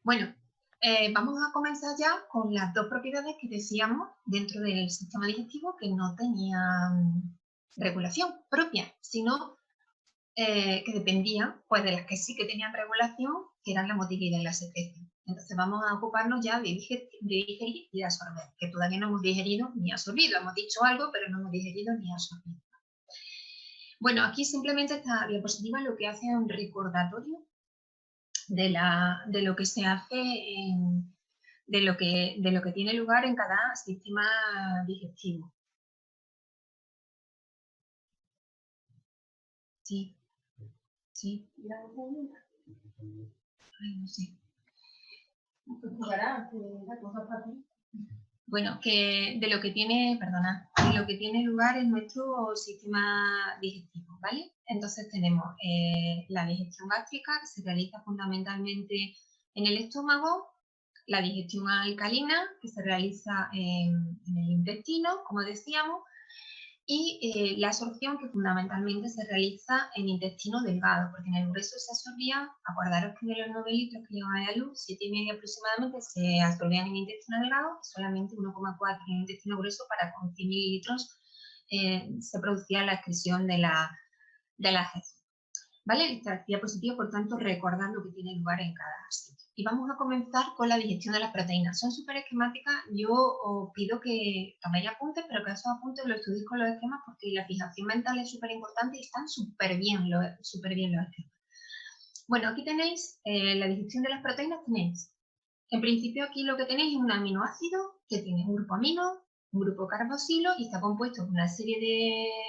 Bueno, vamos a comenzar ya con las dos propiedades que decíamos dentro del sistema digestivo que no tenían regulación propia, sino que dependían pues, de las que sí que tenían regulación, que eran la motilidad y la secreción. Entonces vamos a ocuparnos ya de digerir y de absorber, que todavía no hemos digerido ni absorbido. Hemos dicho algo, pero no hemos digerido ni absorbido. Bueno, aquí simplemente esta diapositiva lo que hace es un recordatorio de lo que se hace de lo que tiene lugar en cada sistema digestivo. Sí, sí. Ay, no sé. Bueno, que de lo que tiene, perdona, de lo que tiene lugar en nuestro sistema digestivo, ¿vale? Entonces tenemos la digestión gástrica, que se realiza fundamentalmente en el estómago, la digestión alcalina, que se realiza en el intestino, como decíamos, y la absorción, que fundamentalmente se realiza en intestino delgado, porque en el grueso se absorbía, acordaros que de los 9 litros que llevan a la luz, 7,5 aproximadamente se absorbían en intestino delgado, solamente 1,4 en intestino grueso, para con 100 mililitros se producía la excreción de la heces. ¿Vale? Esta diapositiva, por tanto, recordad lo que tiene lugar en cada sitio. Y vamos a comenzar con la digestión de las proteínas. Son súper esquemáticas. Yo os pido que toméis apuntes, pero que esos apuntes los estudiéis con los esquemas, porque la fijación mental es súper importante y están súper bien los esquemas. Bueno, aquí tenéis la digestión de las proteínas. Tenéis, en principio, aquí lo que tenéis es un aminoácido que tiene un grupo amino, un grupo carboxilo y está compuesto por una serie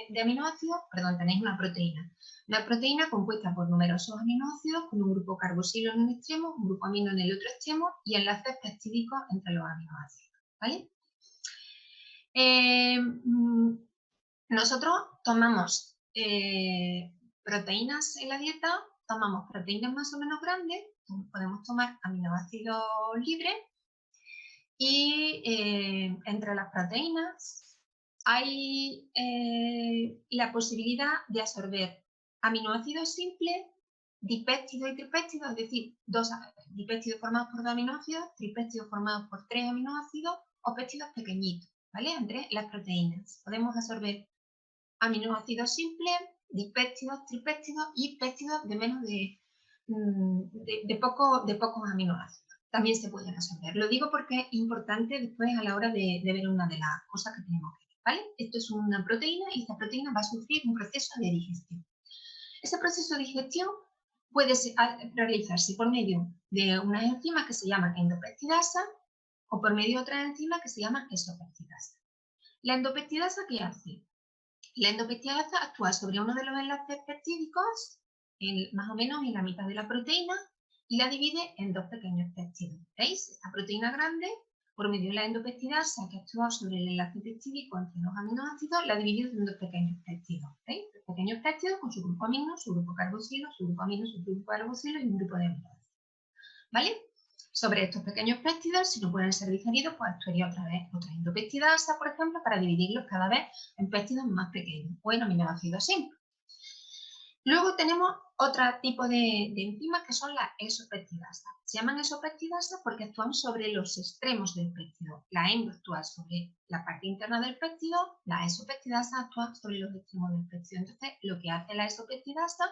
de aminoácidos. Perdón, tenéis una proteína. Una proteína compuesta por numerosos aminoácidos con un grupo carboxilo en un extremo, un grupo amino en el otro extremo y enlaces peptídicos entre los aminoácidos. ¿Vale? Nosotros tomamos proteínas en la dieta, tomamos proteínas más o menos grandes, podemos tomar aminoácidos libres y entre las proteínas hay la posibilidad de absorber aminoácidos simples, dipéptidos y tripéptidos, es decir, dos dipéptidos formados por 2 aminoácidos, tripéptidos formados por 3 aminoácidos o péptidos pequeñitos, ¿vale? Entre las proteínas. Podemos absorber aminoácidos simples, dipéptidos, tripéptidos y péptidos de menos de pocos aminoácidos. También se pueden absorber. Lo digo porque es importante después a la hora de ver una de las cosas que tenemos que ver, ¿vale? Esto es una proteína y esta proteína va a sufrir un proceso de digestión. Ese proceso de digestión puede realizarse por medio de unas enzimas que se llaman endopeptidasa o por medio de otras enzimas que se llaman exopeptidasa. ¿La endopeptidasa qué hace? La endopeptidasa actúa sobre uno de los enlaces peptídicos, más o menos en la mitad de la proteína, y la divide en dos pequeños péptidos. ¿Veis? Esta proteína grande, por medio de la endopeptidasa que actúa sobre el enlace peptídico entre los aminoácidos, la divide en dos pequeños péptidos. ¿Veis? Dos pequeños péptidos con su grupo amino, su grupo carboxilo, su grupo amino, su grupo carboxilo y un grupo de aminoácidos. ¿Vale? Sobre estos pequeños péptidos, si no pueden ser digeridos, pues actuaría otra vez otra endopeptidasa, por ejemplo, para dividirlos cada vez en péptidos más pequeños o en aminoácidos simples. Luego tenemos otro tipo de enzimas que son las exopeptidasas. Se llaman exopeptidasas porque actúan sobre los extremos del péptido. La endo actúa sobre la parte interna del péptido, las exopeptidasas actúan sobre los extremos del péptido. Entonces, lo que hace la exopeptidasa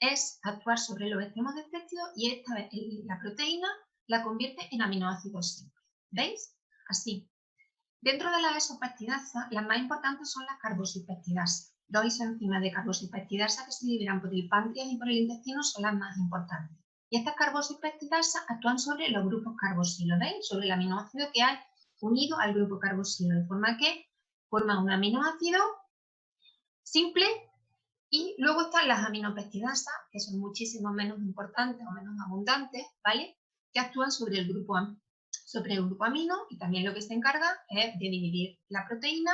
es actuar sobre los extremos del péptido y esta vez la proteína la convierte en aminoácidos simples. ¿Veis? Así. Dentro de las exopeptidasas, las más importantes son las carboxipeptidasas. Dos isoenzimas de carboxipeptidasa que se liberan por el páncreas y por el intestino son las más importantes. Y estas carboxipeptidasas actúan sobre los grupos carboxilo, ¿veis? Sobre el aminoácido que hay unido al grupo carboxilo, de forma que forman un aminoácido simple. Y luego están las aminopeptidasas, que son muchísimo menos importantes o menos abundantes, ¿vale? Que actúan sobre el grupo amino y también lo que se encarga es de dividir la proteína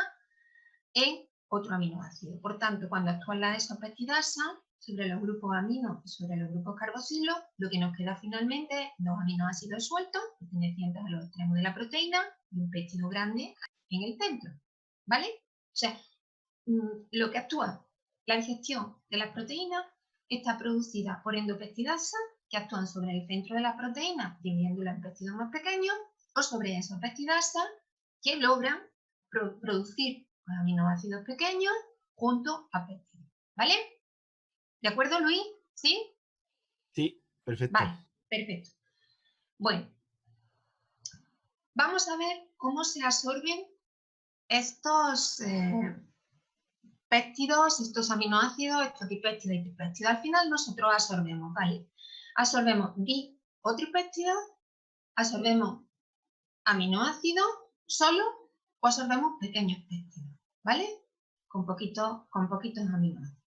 en otro aminoácido. Por tanto, cuando actúan las exopeptidasas sobre los grupos amino y sobre los grupos carboxilo, lo que nos queda finalmente es dos aminoácidos sueltos, pertenecientes a los extremos de la proteína, y un péptido grande en el centro, ¿vale? O sea, lo que actúa la digestión de las proteínas está producida por endopeptidasa, que actúan sobre el centro de la proteína, dividiéndola en péptidos más pequeños, o sobre esas peptidasas que logran producir aminoácidos pequeños junto a péptidos. ¿Vale? ¿De acuerdo, Luis? ¿Sí? Sí, perfecto. Vale, perfecto. Bueno, vamos a ver cómo se absorben estos péptidos, estos aminoácidos, estos dipéptidos y tripéptidos. Al final nosotros absorbemos, ¿vale? Absorbemos di o tripéptidos, absorbemos aminoácidos solo o absorbemos pequeños péptidos, ¿vale? Con poquitos aminoácidos.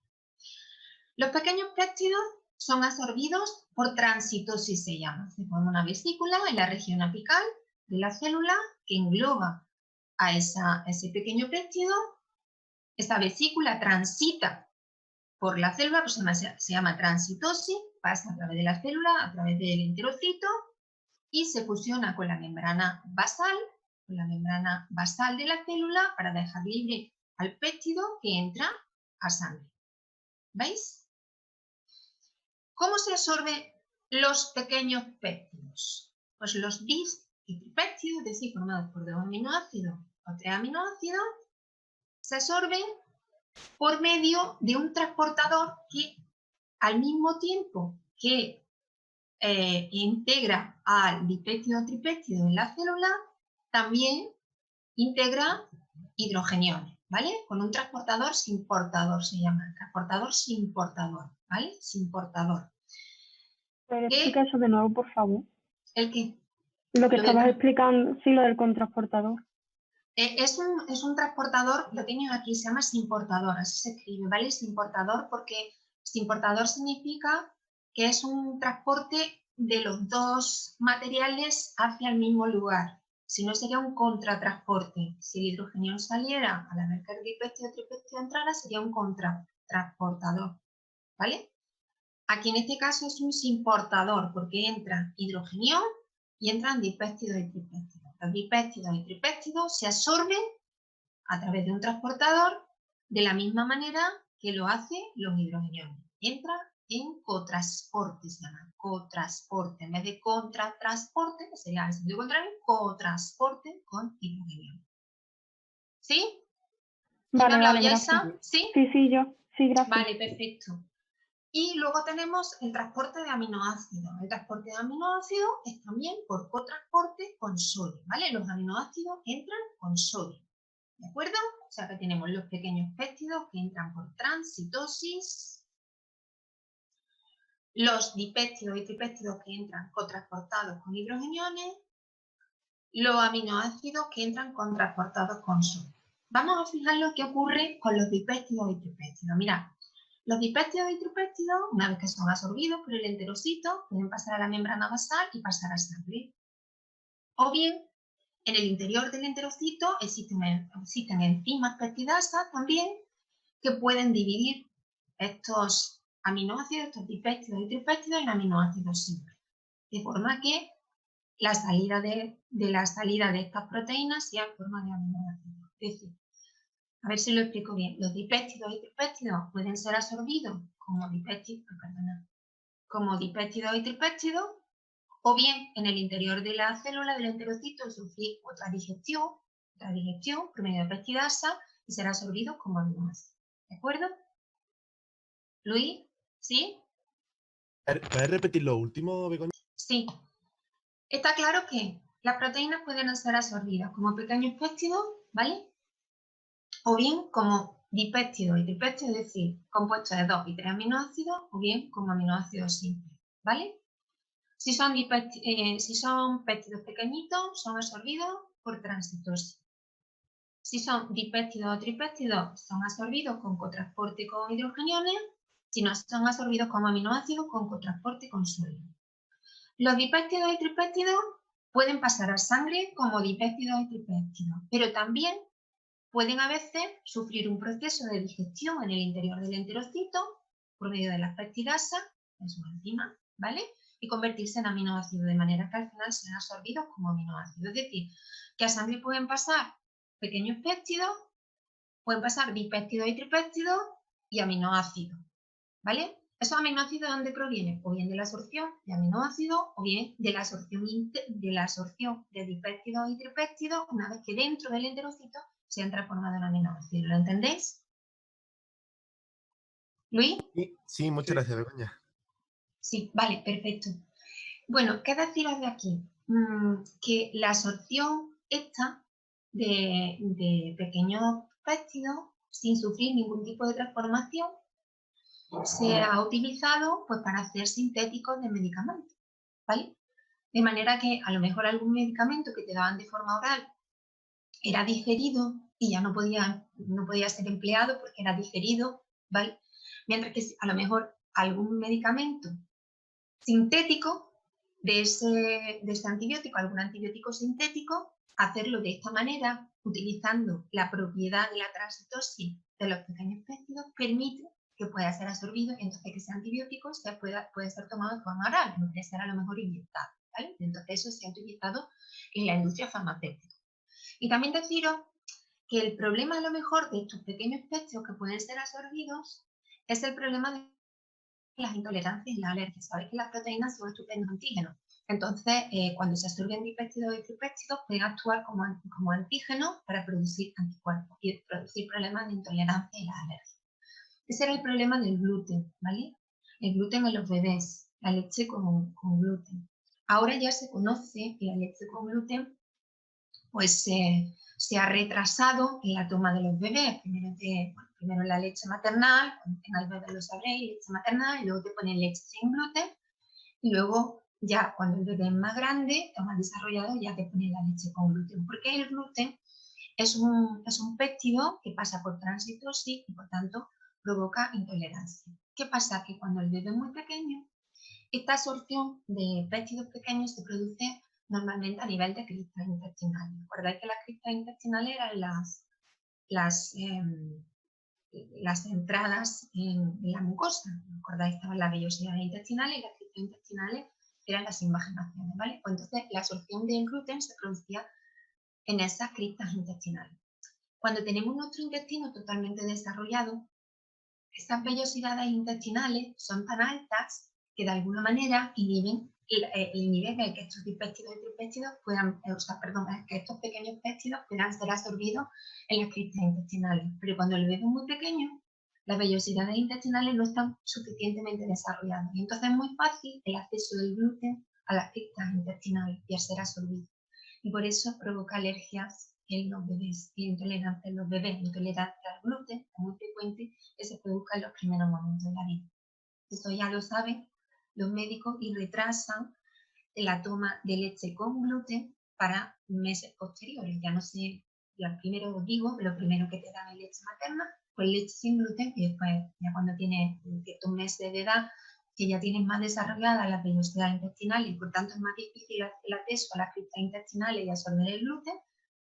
Los pequeños péptidos son absorbidos por transitosis, se llama. Se forma una vesícula en la región apical de la célula que engloba a ese pequeño péptido. Esta vesícula transita por la célula, pues se llama transitosis, pasa a través de la célula, a través del enterocito y se fusiona con la membrana basal de la célula para dejar libre al péptido que entra a sangre. ¿Veis? ¿Cómo se absorben los pequeños péptidos? Pues los bis y tripéptidos, es decir, formados por 2 aminoácidos o 3 aminoácidos, se absorben por medio de un transportador que al mismo tiempo que integra al dipéptido o tripéptido en la célula, también integra hidrogeniones, ¿vale? Con un transportador sin portador se llama, transportador sin portador, ¿vale? Sin portador. ¿Puedes explicar eso de nuevo, por favor? ¿El qué? Lo que estabas explicando, sí, lo del contraportador. Es un transportador, lo tengo aquí, se llama sin portador, así se escribe, ¿vale? Sin portador, porque sin portador significa que es un transporte de los dos materiales hacia el mismo lugar. Si no, sería un contratransporte. Si el hidrogenión saliera a la vez que el dipéptido o tripéptido entrara, sería un contratransportador, ¿vale? Aquí en este caso es un sin portador, porque entra hidrogenión y entran dipéptidos y tripéptidos. Los dipéptidos y tripéptidos se absorben a través de un transportador de la misma manera que lo hacen los hidrogeniones. Entra en cotransporte, se llama cotransporte. En vez de contratransporte, que sería el sentido contrario, cotransporte con hidrogenión. ¿Sí? Vale, vale, Yaisa? gracias. ¿Sí? Sí, yo. Sí, gracias. Vale, perfecto. Y luego tenemos el transporte de aminoácidos. El transporte de aminoácidos es también por cotransporte con sodio, ¿vale? Los aminoácidos entran con sodio, ¿de acuerdo? O sea que tenemos los pequeños péptidos que entran por transitosis, los dipéptidos y tripéptidos que entran cotransportados con hidrogeniones, los aminoácidos que entran cotransportados con sodio. Vamos a fijar lo que ocurre con los dipéptidos y tripéptidos. Mirad. Los dipéptidos y tripéptidos, una vez que son absorbidos por el enterocito, pueden pasar a la membrana basal y pasar a sangre. O bien, en el interior del enterocito existen enzimas peptidasas también que pueden dividir estos aminoácidos, estos dipéptidos y tripéptidos en aminoácidos simples. De forma que la salida de estas proteínas sea en forma de aminoácidos. Es decir, a ver si lo explico bien. Los dipéptidos y tripéptidos pueden ser absorbidos como dipéptidos y tripéptidos, o bien en el interior de la célula del enterocito sufrir otra digestión por medio de peptidasa y ser absorbidos como aminoácidos. ¿De acuerdo? Luis, ¿sí? ¿Puedes repetir lo último, Begoña? Sí. Está claro que las proteínas pueden ser absorbidas como pequeños péptidos, ¿vale? O bien como dipéptidos y tripéptidos, es decir, compuestos de 2 y 3 aminoácidos, o bien como aminoácidos simples, ¿vale? Si son péptidos pequeñitos, son absorbidos por transitosis. Si son dipéptidos o tripéptidos, son absorbidos con cotransporte con hidrogeniones. Si no, son absorbidos como aminoácidos con cotransporte con sodio. Los dipéptidos y tripéptidos pueden pasar a sangre como dipéptidos y tripéptidos, pero también pueden a veces sufrir un proceso de digestión en el interior del enterocito por medio de las peptidasas, en su enzima, ¿vale? Y convertirse en aminoácidos, de manera que al final sean absorbidos como aminoácidos. Es decir, que a sangre pueden pasar pequeños péptidos, pueden pasar dipéptidos y tripéptidos y aminoácidos, ¿vale? ¿Esos aminoácidos de dónde provienen? O bien de la absorción de aminoácidos o bien de la absorción de dipéptidos y tripéptidos una vez que dentro del enterocito se han transformado en aminoácidos. ¿Lo entendéis? ¿Luis? Sí, muchas gracias, Begoña. Sí, vale, perfecto. Bueno, ¿qué deciros de aquí? Que la absorción esta de pequeños péptidos sin sufrir ningún tipo de transformación se ha utilizado pues, para hacer sintéticos de medicamentos, ¿vale? De manera que a lo mejor algún medicamento que te daban de forma oral era digerido y ya no podía ser empleado porque era digerido, ¿vale? Mientras que a lo mejor algún medicamento sintético de ese antibiótico, algún antibiótico sintético, hacerlo de esta manera, utilizando la propiedad de la transitosis de los pequeños péptidos, permite que pueda ser absorbido y entonces que ese antibiótico puede ser tomado de forma oral, no puede ser a lo mejor inyectado, ¿vale? Entonces eso se ha utilizado en la industria farmacéutica. Y también deciros que el problema a lo mejor de estos pequeños péptidos que pueden ser absorbidos es el problema de las intolerancias y las alergias. Sabéis que las proteínas son estupendos antígenos. Entonces, cuando se absorben dipéptidos y tripéptidos, pueden actuar como antígenos para producir anticuerpos y producir problemas de intolerancia y las alergias. Ese era el problema del gluten, ¿vale? El gluten en los bebés, la leche con gluten. Ahora ya se conoce que la leche con gluten pues se ha retrasado en la toma de los bebés. Primero la leche maternal, cuando tengáis bebé lo sabréis, leche maternal, y luego te ponen leche sin gluten, y luego ya cuando el bebé es más grande o más desarrollado ya te ponen la leche con gluten, porque el gluten es un péptido que pasa por transitosis y por tanto provoca intolerancia. ¿Qué pasa? Que cuando el bebé es muy pequeño, esta absorción de péptidos pequeños se produce normalmente a nivel de cristas intestinales. ¿Recordáis que las cristas intestinales eran las entradas en la mucosa? ¿Recordáis? Estaban las vellosidades intestinales y las cristas intestinales eran las invaginaciones, ¿vale? Pues entonces la absorción del gluten se producía en esas cristas intestinales. Cuando tenemos nuestro intestino totalmente desarrollado, esas vellosidades intestinales son tan altas que de alguna manera inhiben el que estos dipéptidos y tripéptidos que estos pequeños péptidos puedan ser absorbidos en las cristas intestinales. Pero cuando el bebé es muy pequeño, las vellosidades intestinales no están suficientemente desarrolladas y entonces es muy fácil el acceso del gluten a las cristas intestinales y a ser absorbido. Y por eso provoca alergias en los bebés y intolerancia en los bebés. Intolerancia al gluten es muy frecuente que se produzca en los primeros momentos de la vida. Eso ya lo saben los médicos y retrasan la toma de leche con gluten para meses posteriores. Ya no sé, ya primero os digo, lo primero que te dan es leche materna, pues leche sin gluten y después ya cuando tienes ciertos meses de edad que ya tienes más desarrollada la vellosidad intestinal y por tanto es más difícil el acceso a las cristas intestinales y absorber el gluten,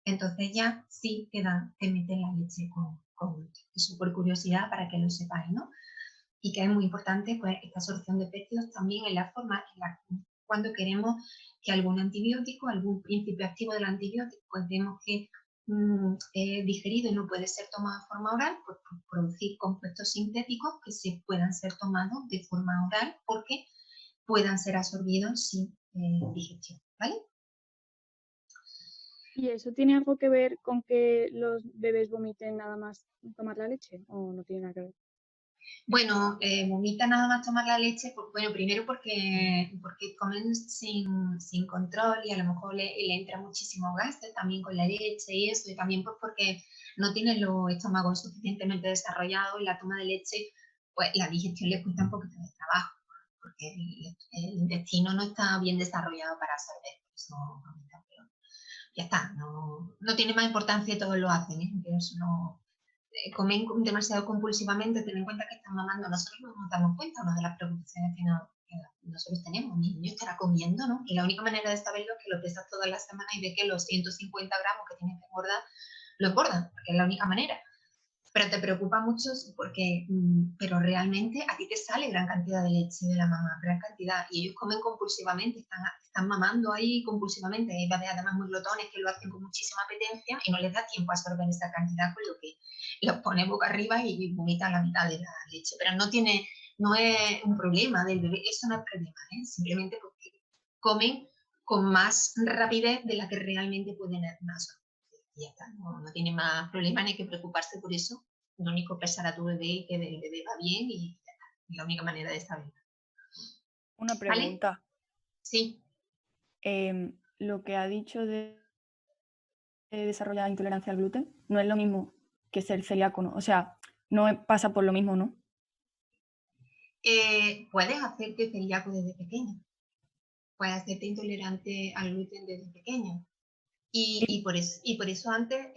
entonces ya sí te meten la leche con gluten. Eso por curiosidad para que lo sepáis, ¿no? Y que es muy importante pues esta absorción de péptidos también en la forma cuando queremos que algún antibiótico, algún principio activo del antibiótico, pues vemos que es digerido y no puede ser tomado de forma oral, pues producir compuestos sintéticos que se puedan ser tomados de forma oral porque puedan ser absorbidos sin digestión, ¿vale? ¿Y eso tiene algo que ver con que los bebés vomiten nada más tomar la leche o no tiene nada que ver? Bueno, vomita nada más tomar la leche, pues, bueno, primero porque comen sin control y a lo mejor le entra muchísimo gases también con la leche y eso, y también pues porque no tienen los estómagos suficientemente desarrollados y la toma de leche, pues la digestión le cuesta un poquito de trabajo, porque el intestino no está bien desarrollado para absorber, eso vomita, pero ya está, no tiene más importancia y todos lo hacen, ¿eh? Eso no, comen demasiado compulsivamente, ten en cuenta que están mamando, nosotros no nos damos cuenta ¿no? de las preocupaciones que nosotros tenemos, mi niño estará comiendo, ¿no? Y la única manera de saberlo es que lo pesas todas las semanas y ve que los 150 gramos que tienes que engordar, lo engordan, porque es la única manera. Pero te preocupa mucho porque, pero realmente a ti te sale gran cantidad de leche de la mamá, gran cantidad, y ellos comen compulsivamente, están mamando ahí compulsivamente, hay bebés además muy glotones que lo hacen con muchísima apetencia y no les da tiempo a absorber esa cantidad, con lo que los pone boca arriba y vomitan la mitad de la leche, pero no tiene no es un problema del bebé, eso no es problema, ¿eh? Simplemente porque comen con más rapidez de la que realmente pueden absorber. Y ya está, no tiene más problema ni que preocuparse por eso. Lo único es pesar a tu bebé y que el bebé va bien y ya está. Es la única manera de saberlo. Una ¿Vale? pregunta. Sí. Lo que ha dicho de desarrollar intolerancia al gluten no es lo mismo que ser celíaco, ¿no? O sea, no pasa por lo mismo, ¿no? Puedes hacerte celíaco desde pequeño. Puedes hacerte intolerante al gluten desde pequeño. Y por eso antes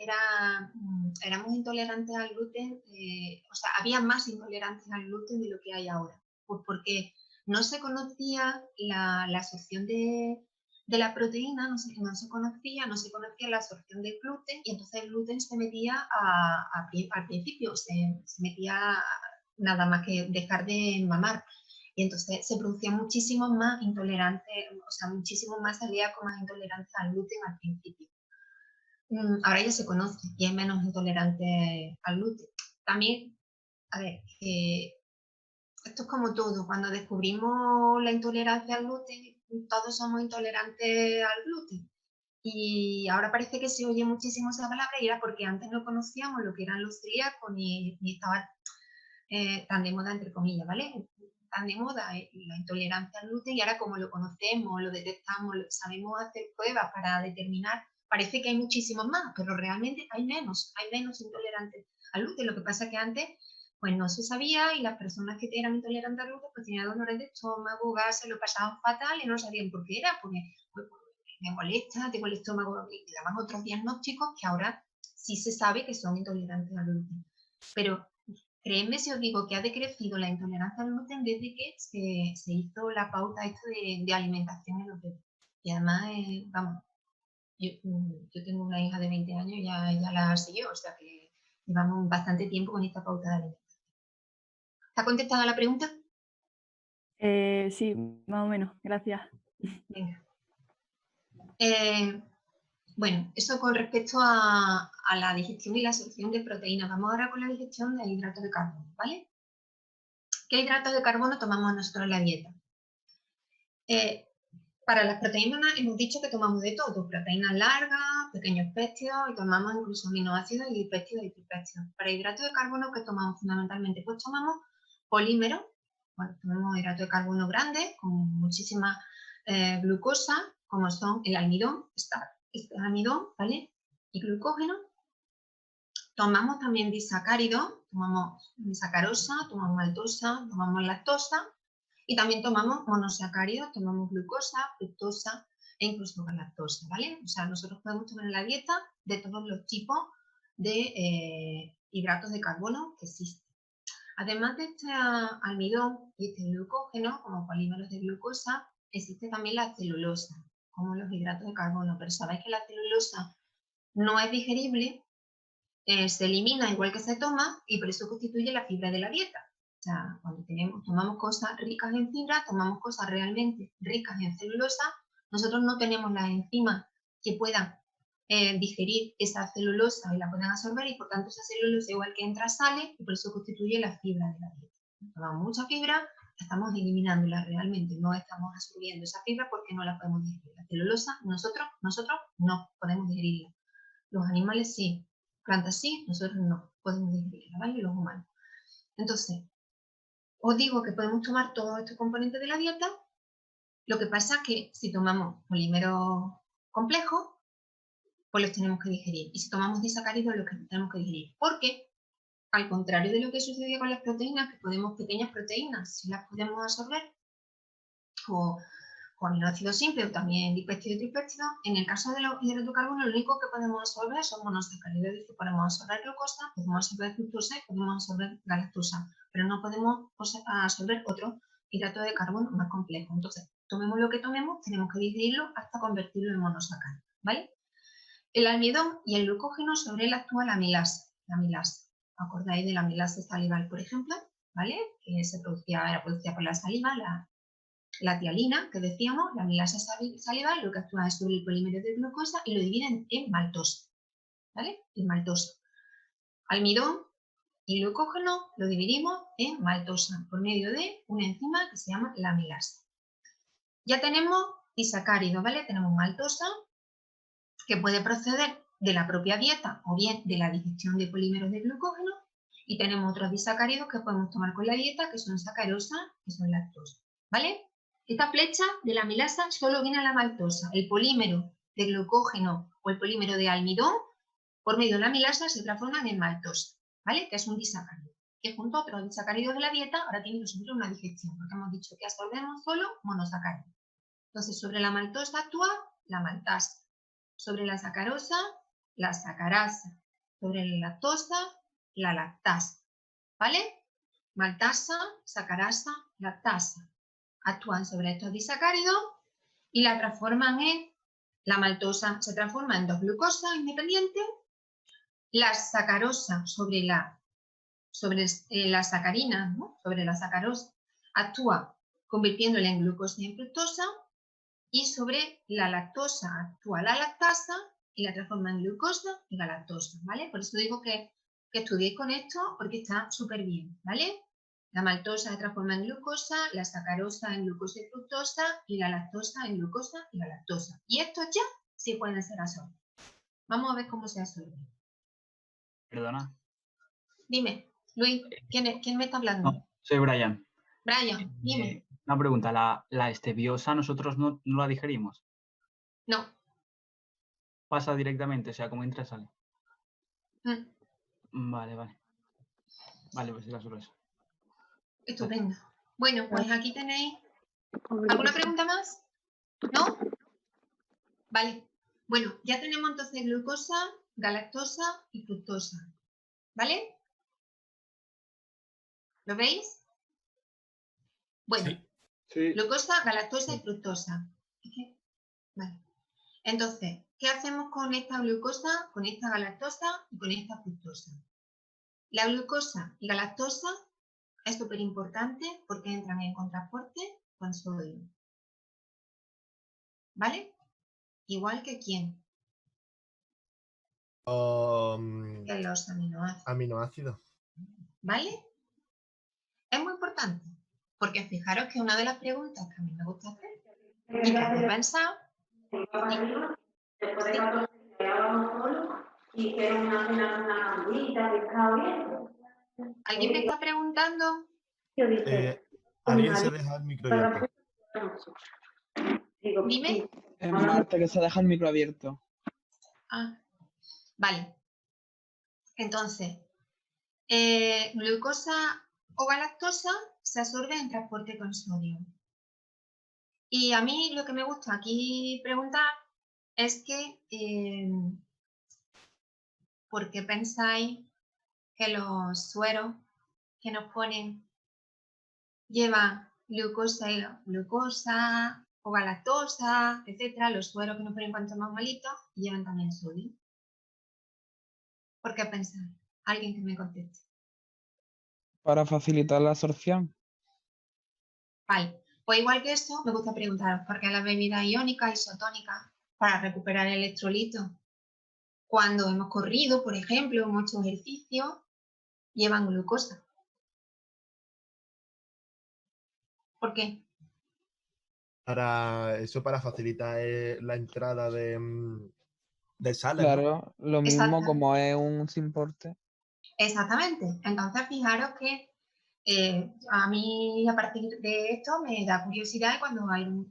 éramos intolerantes al gluten, o sea, había más intolerantes al gluten de lo que hay ahora. Pues porque no se conocía la absorción de la proteína, no se conocía la absorción del gluten, y entonces el gluten se metía al principio, se metía nada más que dejar de mamar. Y entonces se producían muchísimos más intolerantes, o sea, muchísimos más celíacos más intolerantes al gluten al principio. Ahora ya se conoce y hay menos intolerantes al gluten. También, a ver, esto es como todo. Cuando descubrimos la intolerancia al gluten, todos somos intolerantes al gluten. Y ahora parece que se oye muchísimo esa palabra y era porque antes no conocíamos lo que eran los celíacos ni estaba tan de moda, entre comillas, ¿vale? Tan de moda la intolerancia al gluten, y ahora como lo conocemos, lo detectamos, sabemos hacer pruebas para determinar, parece que hay muchísimos más, pero realmente hay menos intolerantes al gluten. Lo que pasa es que antes pues no se sabía, y las personas que eran intolerantes al gluten pues tenían dolores de estómago, gases, lo pasaban fatal y no sabían por qué era, porque pues, me molesta, tengo el estómago, y te daban otros diagnósticos que ahora sí se sabe que son intolerantes al gluten. Pero créeme si os digo que ha decrecido la intolerancia al gluten desde que se hizo la pauta esto de alimentación en los bebés. Y además, vamos, yo tengo una hija de 20 años y ya la siguió, o sea que llevamos bastante tiempo con esta pauta de alimentación. ¿Está contestada la pregunta? Sí, más o menos, gracias. Venga. Bueno, eso con respecto a la digestión y la absorción de proteínas. Vamos ahora con la digestión de hidratos de carbono, ¿vale? ¿Qué hidratos de carbono tomamos nosotros en la dieta? Para las proteínas hemos dicho que tomamos de todo, proteínas largas, pequeños péptidos, y tomamos incluso aminoácidos y dipéptidos y tripéptidos. Para hidratos de carbono, ¿qué tomamos fundamentalmente? Pues tomamos polímeros, bueno, tomamos hidratos de carbono grandes con muchísima glucosa, como son el almidón, este almidón, ¿vale? Y glucógeno. Tomamos también disacáridos, tomamos sacarosa, tomamos maltosa, tomamos lactosa, y también tomamos monosacáridos, tomamos glucosa, fructosa e incluso galactosa, ¿vale? O sea, nosotros podemos tomar en la dieta de todos los tipos de hidratos de carbono que existen. Además de este almidón y este glucógeno, como polímeros de glucosa, existe también la celulosa, como los hidratos de carbono, pero sabéis que la celulosa no es digerible, se elimina igual que se toma, y por eso constituye la fibra de la dieta. O sea, cuando tomamos cosas ricas en fibra, tomamos cosas realmente ricas en celulosa, nosotros no tenemos las enzimas que puedan digerir esa celulosa y la puedan absorber, y por tanto esa celulosa, igual que entra, sale, y por eso constituye la fibra de la dieta. Tomamos mucha fibra, estamos eliminándola realmente, no estamos absorbiendo esa fibra porque no la podemos digerir. La celulosa, nosotros no podemos digerirla. Los animales sí, plantas sí, nosotros no podemos digerirla, ¿vale? Los humanos. Entonces, os digo que podemos tomar todos estos componentes de la dieta. Lo que pasa es que si tomamos polímeros complejos, pues los tenemos que digerir. Y si tomamos disacáridos, los que tenemos que digerir. Porque, al contrario de lo que sucede con las proteínas, que pequeñas proteínas, si las podemos absorber, o aminoácidos simples, o también dipéptidos y tripéptidos, en el caso de los hidratos de carbono, lo único que podemos absorber son monosacáridos, es decir, podemos absorber glucosa, podemos absorber fructosa y podemos absorber galactosa, pero no podemos absorber otros hidratos de carbono más complejos. Entonces, tomemos lo que tomemos, tenemos que dividirlo hasta convertirlo en monosacárido, ¿vale? El almidón y el glucógeno sobre él actúa la amilasa. ¿Acordáis de la amilasa salival, por ejemplo? ¿Vale? Que era producida por la saliva, la tialina, que decíamos, la amilasa salival, lo que actúa es sobre el polímero de glucosa y lo dividen en maltosa, ¿vale? En maltosa. Almidón y glucógeno lo dividimos en maltosa por medio de una enzima que se llama la amilasa. Ya tenemos disacáridos, ¿vale? Tenemos maltosa, que puede proceder de la propia dieta o bien de la digestión de polímeros de glucógeno, y tenemos otros disacáridos que podemos tomar con la dieta, que son sacarosa, que son lactosa, ¿vale? Esta flecha de la amilasa solo viene a la maltosa. El polímero de glucógeno o el polímero de almidón, por medio de la amilasa, se transforman en maltosa, ¿vale? Que es un disacárido, que junto a otros disacáridos de la dieta ahora tienen que sufrir una digestión, porque hemos dicho que absorbemos solo monosacáridos. Entonces, sobre la maltosa actúa la maltasa, sobre la sacarosa, la sacarasa, sobre la lactosa, la lactasa, ¿vale? Maltasa, sacarasa, lactasa. Actúan sobre estos disacáridos y la transforman en, la maltosa se transforma en 2-glucosa independiente, la sacarosa sobre la sacarina, ¿no? Sobre la sacarosa, actúa convirtiéndola en glucosa y en fructosa, y sobre la lactosa actúa la lactasa y la transforma en glucosa y galactosa, ¿vale? Por eso digo que estudiéis con esto porque está súper bien, ¿vale? La maltosa se transforma en glucosa, la sacarosa en glucosa y fructosa y la lactosa en glucosa y galactosa. Y estos ya sí pueden ser absorbidos. Vamos a ver cómo se absorben. Perdona. Dime, Luis, ¿quién me está hablando? No, soy Brian. Brian, dime. Una pregunta, ¿la steviosa nosotros no la digerimos? No. Pasa directamente, o sea, como entra y sale. Mm. Vale. Vale, pues era solo eso. Estupendo. Bueno, pues aquí tenéis. ¿Alguna pregunta más? ¿No? Vale. Bueno, ya tenemos entonces glucosa, galactosa y fructosa. ¿Vale? ¿Lo veis? Bueno, Sí. glucosa, galactosa y fructosa. Vale. Entonces, ¿qué hacemos con esta glucosa, con esta galactosa y con esta fructosa? La glucosa y galactosa es súper importante porque entran en contraporte con sodio. ¿Vale? Igual que ¿quién? Que los aminoácidos. Aminoácidos. ¿Vale? Es muy importante, porque fijaros que una de las preguntas que a mí me gusta hacer y que hace pensar. ¿Alguien me está preguntando? Alguien se deja el micro abierto. Dime. Marta, que se deja el micro abierto. Ah, vale. Entonces, glucosa o galactosa se absorbe en transporte con sodio. Y a mí lo que me gusta aquí preguntar es que, ¿por qué pensáis que los sueros que nos ponen llevan glucosa o galactosa, etcétera? Los sueros que nos ponen cuanto más malitos llevan también sodio. ¿Por qué pensáis? Alguien que me conteste. Para facilitar la absorción. Vale, pues igual que esto, me gusta preguntaros por qué las bebidas iónicas, isotónicas, para recuperar electrolitos, cuando hemos corrido, por ejemplo, hemos hecho ejercicio, llevan glucosa. ¿Por qué? Para facilitar la entrada de sales, Claro, ¿no? lo mismo Exacto. como es un simporte. Exactamente. Entonces, fijaros que a mí, a partir de esto, me da curiosidad y cuando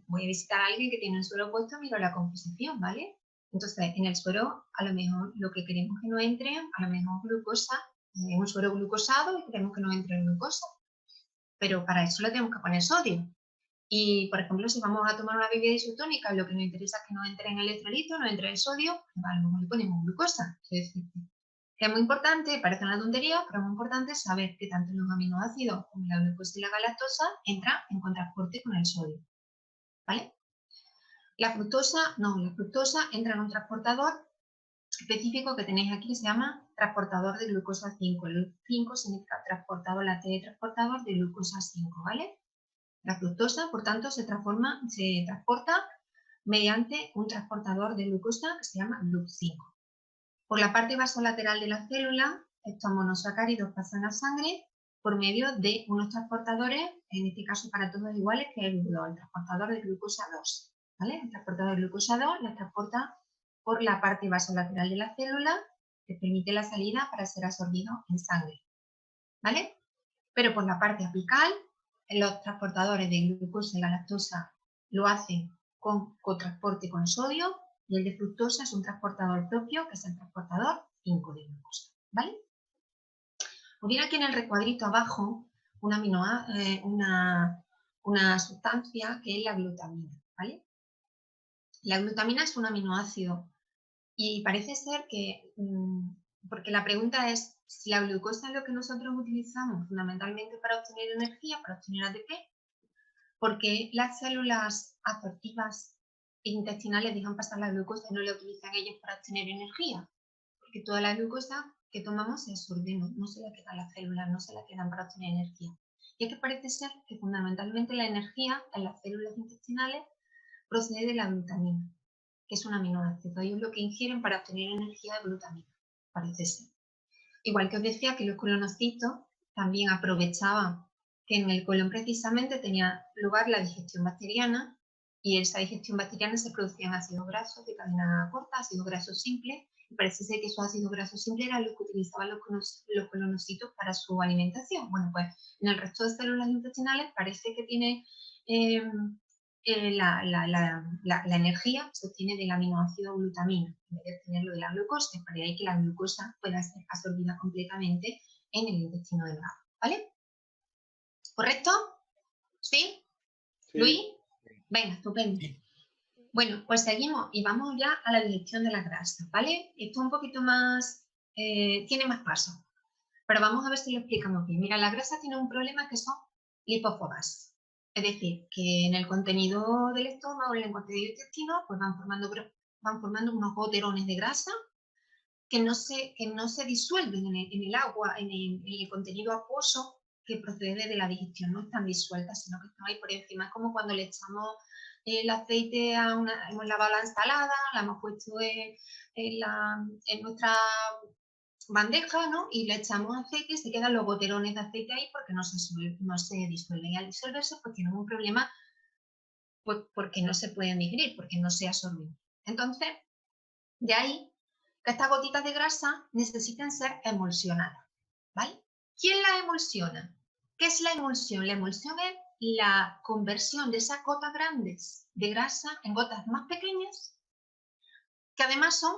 voy a visitar a alguien que tiene un suero puesto, miro la composición, ¿vale? Entonces, en el suero, a lo mejor lo que queremos que no entre, a lo mejor glucosa, un suero glucosado y queremos que no entre glucosa. Pero para eso le tenemos que poner sodio. Y, por ejemplo, si vamos a tomar una bebida isotónica, lo que nos interesa es que no entre en electrolito, no entre el sodio, a lo mejor le ponemos glucosa. Es decir, que es muy importante, parece una tontería, pero es muy importante saber que tanto los aminoácidos como la glucosa y la galactosa entran en contraporte con el sodio. ¿Vale? La fructosa, no, la fructosa entra en un transportador específico que tenéis aquí, que se llama transportador de glucosa 5. El 5 significa transportador, la T de transportador de glucosa 5, ¿vale? La fructosa, por tanto, se transporta mediante un transportador de glucosa que se llama GLUC5. Por la parte vasolateral de la célula estos monosacáridos pasan a sangre por medio de unos transportadores, en este caso para todos iguales, que es el transportador de glucosa 2. ¿Vale? El transportador de glucosa 2 la transporta por la parte vasolateral de la célula, que permite la salida para ser absorbido en sangre. ¿Vale? Pero por la parte apical, los transportadores de glucosa y la lactosa lo hacen con cotransporte con sodio, y el de fructosa es un transportador propio, que es el transportador 5 de glucosa. ¿Vale? Os viene aquí en el recuadrito abajo una sustancia que es la glutamina. ¿Vale? La glutamina es un aminoácido y parece ser que, porque la pregunta es si la glucosa es lo que nosotros utilizamos fundamentalmente para obtener energía, para obtener ATP, porque las células absortivas intestinales dejan pasar la glucosa y no la utilizan ellos para obtener energía, porque toda la glucosa que tomamos se absorbe, no se la queda a las células, no se la quedan para obtener energía. Y es que parece ser que fundamentalmente la energía en las células intestinales procede de la glutamina, que es un aminoácido, y es lo que ingieren para obtener energía de glutamina, parece ser. Igual que os decía que los colonocitos también aprovechaban que en el colon precisamente tenía lugar la digestión bacteriana, y en esa digestión bacteriana se producían ácidos grasos de cadena corta, ácidos grasos simples, y parece ser que esos ácidos grasos simples eran los que utilizaban los colonocitos para su alimentación. Bueno, pues en el resto de células intestinales parece que tiene la energía se obtiene del aminoácido glutamina, en vez de obtenerlo de la glucosa, para que la glucosa pueda ser absorbida completamente en el intestino delgado. ¿Vale? ¿Correcto? ¿Sí? Sí. ¿Luis? Venga, estupendo. Sí. Bueno, pues seguimos y vamos ya a la digestión de la grasa, ¿vale? Esto es un poquito más, tiene más pasos, pero vamos a ver si lo explicamos bien. Mira, la grasa tiene un problema que son lipófobas. Es decir, que en el contenido del estómago, en el contenido del intestino, pues van formando unos goterones de grasa que no se disuelven en el agua, en el contenido acuoso que procede de la digestión. No están disueltas, sino que están ahí por encima. Es como cuando le echamos el aceite hemos lavado la ensalada, la hemos puesto en nuestra bandeja, ¿no? Y le echamos aceite y se quedan los goterones de aceite ahí porque no se disuelven. Y al disolverse, pues tienen un problema pues, porque no se pueden digerir, porque no se absorben. Entonces, de ahí que estas gotitas de grasa necesitan ser emulsionadas, ¿vale? ¿Quién las emulsiona? ¿Qué es la emulsión? La emulsión es la conversión de esas gotas grandes de grasa en gotas más pequeñas, que además son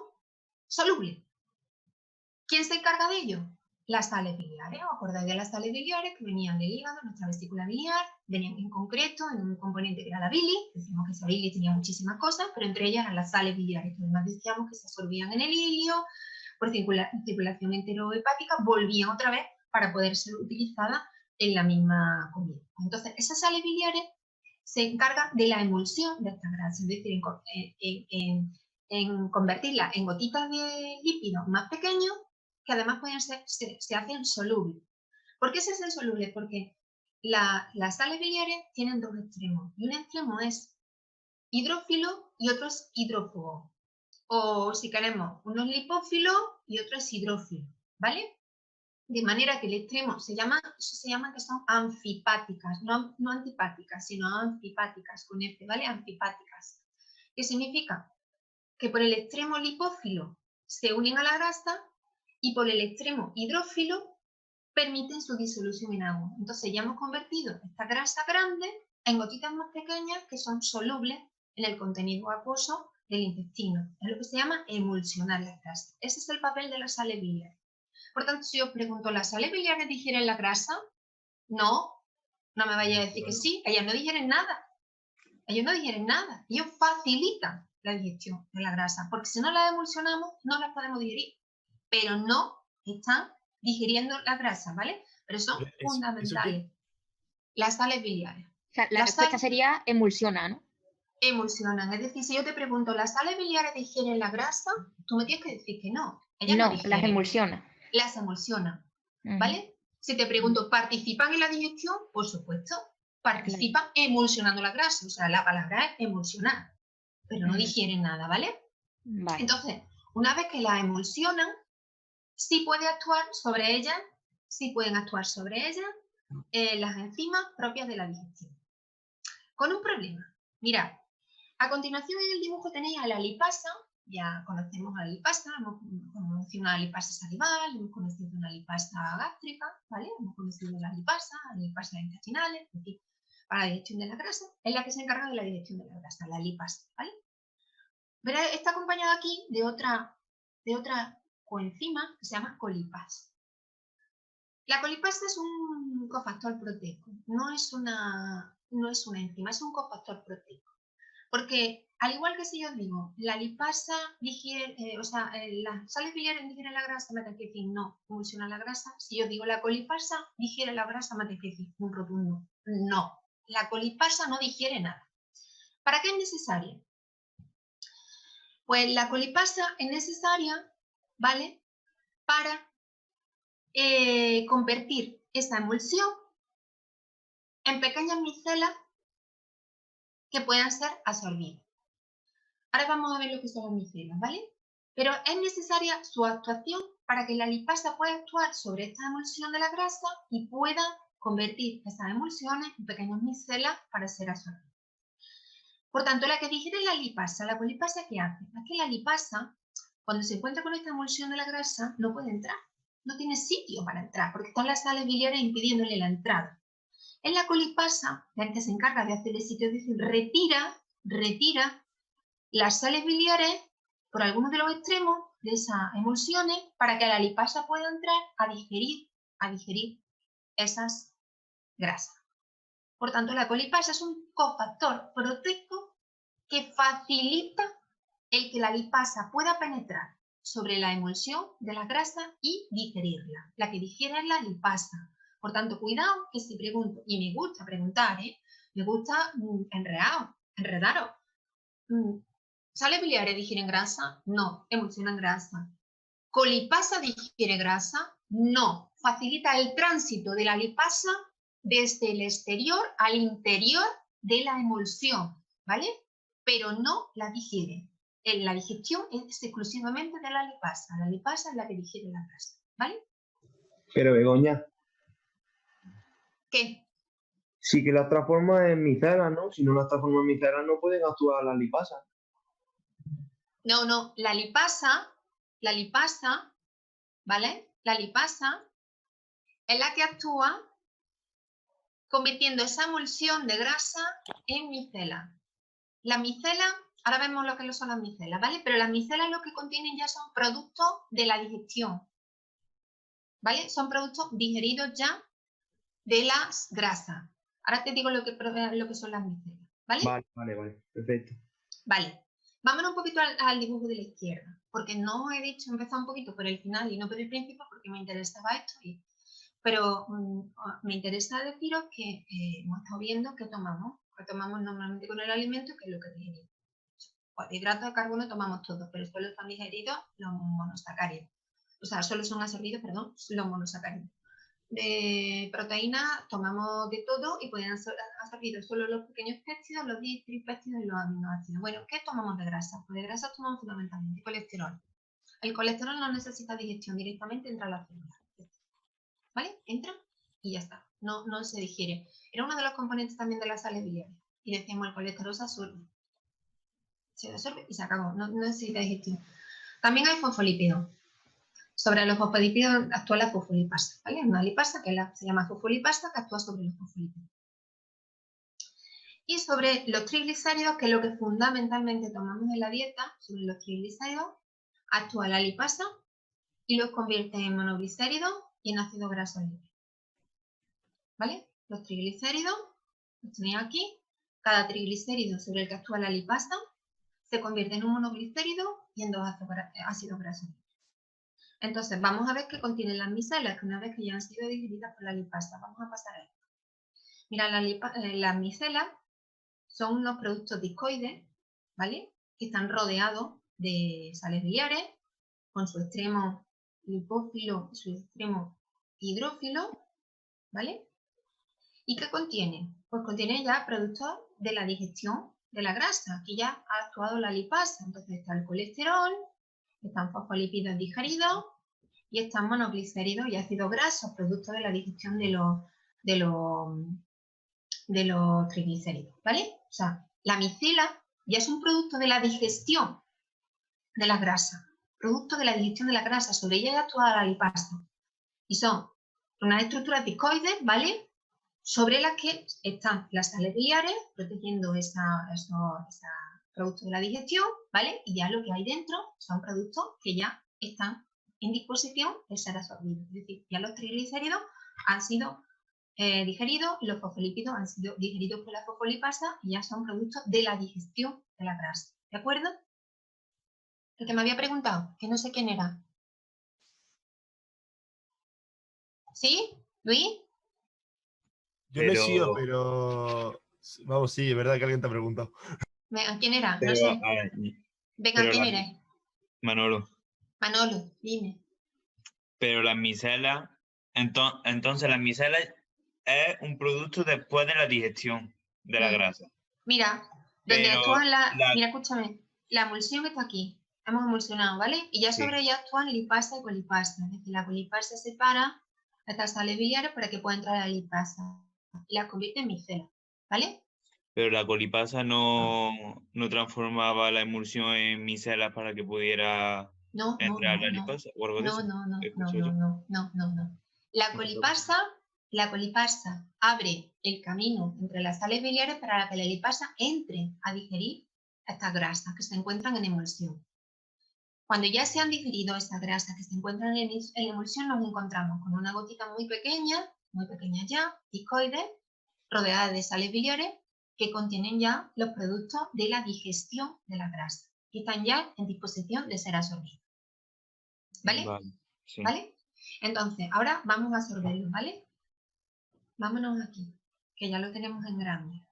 solubles. ¿Quién se encarga de ello? Las sales biliares. ¿Os acordáis de las sales biliares que venían del hígado, nuestra vesícula biliar? Venían en concreto en un componente que era la bilis. Decíamos que esa bilis tenía muchísimas cosas, pero entre ellas eran las sales biliares, que además decíamos que se absorbían en el ilio, por circulación enterohepática, volvían otra vez para poder ser utilizadas en la misma comida. Entonces, esas sales biliares se encargan de la emulsión de esta grasa, es decir, en convertirla en gotitas de lípidos más pequeños, que además pueden se hacen solubles. ¿Por qué se hacen solubles? Porque las sales biliares tienen dos extremos, y un extremo es hidrófilo y otro es hidrófobo. O si queremos, uno es lipófilo y otro es hidrófilo, ¿vale? De manera que el extremo eso se llama que son anfipáticas, no antipáticas, sino anfipáticas, con F, ¿vale? Anfipáticas. ¿Qué significa? Que por el extremo lipófilo se unen a la grasa y por el extremo hidrófilo permiten su disolución en agua. Entonces ya hemos convertido esta grasa grande en gotitas más pequeñas que son solubles en el contenido acuoso del intestino. Es lo que se llama emulsionar la grasa. Ese es el papel de las sales biliares. Por tanto, si os pregunto, ¿las sales biliares digieren la grasa? No, no me vaya a decir que sí, ellas no digieren nada. Ellos no digieren nada, ellos facilitan la digestión de la grasa, porque si no las emulsionamos, no las podemos digerir, pero no están digiriendo la grasa, ¿vale? Pero son fundamentales. Las sales biliares. O sea, la respuesta sería emulsiona, ¿no? Emulsionan, es decir, si yo te pregunto, ¿las sales biliares digieren la grasa? Tú me tienes que decir que no. Ellas no digieren. Las emulsiona. Las emulsionan, ¿vale? Si te pregunto, ¿participan en la digestión? Por supuesto. Participan emulsionando la grasa, o sea, la palabra es emulsionar, pero no digieren nada, ¿vale? Vale. Entonces, una vez que la emulsionan, sí puede actuar sobre ellas, sí pueden actuar sobre ellas las enzimas propias de la digestión. Con un problema. Mirad, a continuación en el dibujo tenéis a la lipasa. Ya conocemos a la lipasa, hemos conocido una lipasa salival, hemos conocido una lipasa gástrica, ¿vale? Hemos conocido las lipasas intestinales, en fin, para la digestión de la grasa, es la que se encarga de la digestión de la grasa, la lipasa, ¿vale? Pero está acompañada aquí de otra coenzima que se llama colipasa. La colipasa es un cofactor proteico, no es una enzima, es un cofactor proteico. Porque, al igual que si yo digo, la lipasa digiere, las sales biliares digieren la grasa, mete no, emulsiona la grasa. Si yo digo la colipasa digiere la grasa, mete un rotundo no. La colipasa no digiere nada. ¿Para qué es necesaria? Pues la colipasa es necesaria, ¿vale? Para convertir esa emulsión en pequeñas micelas que puedan ser absorbidas. Ahora vamos a ver lo que son las micelas, ¿vale? Pero es necesaria su actuación para que la lipasa pueda actuar sobre esta emulsión de la grasa y pueda convertir esas emulsiones en pequeñas micelas para ser absorbidas. Por tanto, la que digiere la colipasa, ¿qué hace? Es que la lipasa, cuando se encuentra con esta emulsión de la grasa, no puede entrar. No tiene sitio para entrar, porque están las sales biliares impidiéndole la entrada. Es la colipasa la que se encarga de hacerle sitio, es decir, retira las sales biliares por algunos de los extremos de esas emulsiones para que la lipasa pueda entrar a digerir esas grasas. Por tanto, la colipasa es un cofactor proteico que facilita el que la lipasa pueda penetrar sobre la emulsión de la grasa y digerirla. La que digiere es la lipasa. Por tanto, cuidado que si pregunto, y me gusta preguntar, me gusta enredaros. ¿Sales biliares digieren grasa? No, emulsionan grasa. ¿Colipasa digiere grasa? No, facilita el tránsito de la lipasa desde el exterior al interior de la emulsión, ¿vale? Pero no la digiere. La digestión es exclusivamente de la lipasa. La lipasa es la que digiere la grasa, ¿vale? Pero Begoña. ¿Qué? Sí que las transforma en micelas, ¿no? Si no las transforma en micelas no pueden actuar las lipasas. No, la lipasa, ¿vale? La lipasa es la que actúa convirtiendo esa emulsión de grasa en micela. Las micelas, ahora vemos lo que son las micelas, ¿vale? Pero las micelas lo que contienen ya son productos de la digestión, ¿vale? Son productos digeridos ya de las grasas. Ahora te digo lo que son las micelas, ¿vale? Vale, perfecto. Vale, vámonos un poquito al dibujo de la izquierda, porque no he dicho, he empezado un poquito por el final y no por el principio porque me interesaba esto, pero me interesa deciros que hemos estado viendo que tomamos normalmente con el alimento, que es lo que digerimos. Pues de hidratos de carbono tomamos todos, pero solo están digeridos los monosacáridos. O sea, solo son absorbidos, los monosacáridos. De proteínas tomamos de todo y pueden ser absorbidos solo los pequeños péptidos, los tripéptidos y los aminoácidos. Bueno, ¿qué tomamos de grasa? Pues de grasa tomamos fundamentalmente colesterol. El colesterol no necesita digestión, directamente entra a la célula. ¿Vale? Entra y ya está. No se digiere. Era uno de los componentes también de las sales biliares. Y decíamos, el colesterol se absorbe. Se absorbe y se acabó. No necesita digestión. También hay fosfolípidos. Sobre los fosfolípidos actúa la fosfolipasa, ¿vale? Una lipasa que se llama fosfolipasa que actúa sobre los fosfolípidos. Y sobre los triglicéridos, que es lo que fundamentalmente tomamos en la dieta, sobre los triglicéridos, actúa la lipasa y los convierte en monoglicéridos y en ácido graso libre. ¿Vale? Los triglicéridos, los tenéis aquí. Cada triglicérido sobre el que actúa la lipasa se convierte en un monoglicérido y en 2 ácidos grasos libres. Entonces, vamos a ver qué contienen las micelas, que una vez que ya han sido digeridas por la lipasa, vamos a pasar a esto. Mira, las micelas son unos productos discoides, ¿vale? Que están rodeados de sales biliares, con su extremo lipófilo y su extremo hidrófilo, ¿vale? ¿Y qué contiene? Pues contiene ya productos de la digestión de la grasa. Aquí ya ha actuado la lipasa. Entonces está el colesterol, están fosfolípidos digeridos y están monoglicéridos y ácidos grasos, producto de la digestión de los triglicéridos, ¿vale? O sea, la micela ya es un producto de la digestión de las grasas, producto de la digestión de la grasa, sobre ella actúa la lipasa. Y son unas estructuras discoides, ¿vale? Sobre las que están las sales biliares, protegiendo esos productos de la digestión, ¿vale? Y ya lo que hay dentro son productos que ya están en disposición de ser absorbidos. Es decir, ya los triglicéridos han sido digeridos y los fosfolípidos han sido digeridos por la fosfolipasa y ya son productos de la digestión de la grasa. ¿De acuerdo? El que me había preguntado, que no sé quién era. ¿Sí? ¿Luis? Yo me sigo, pero... Vamos, sí, es verdad que alguien te ha preguntado. Venga, ¿quién era? No Pero, sé. a ver, Venga, pero ¿quién la- eres? Manolo, Manolo, dime. pero las micelas, entonces las micelas es un producto después de la digestión de la grasa. Mira, donde Pero actúan Mira, escúchame. La emulsión está aquí. Hemos emulsionado, ¿vale? Y ya Sí. sobre ella actúan lipasa y colipasa. Es decir, la colipasa separa estas sales biliares para que pueda entrar a la lipasa. Y las convierte en micelas, ¿vale? Pero la colipasa no transformaba la emulsión en micelas para que pudiera No. entrar a la lipasa o algo de eso. No. ¿Escuché yo? La colipasa abre el camino entre las sales biliares para que la lipasa entre a digerir estas grasas que se encuentran en emulsión. Cuando ya se han digerido estas grasas que se encuentran en emulsión, nos encontramos con una gotita muy pequeña ya, discoide, rodeada de sales biliares que contienen ya los productos de la digestión de la grasa y están ya en disposición de ser absorbidos. ¿Vale? Vale, sí. ¿Vale? Entonces, ahora vamos a absorberlo, ¿vale? Vámonos aquí, que ya lo tenemos en grande.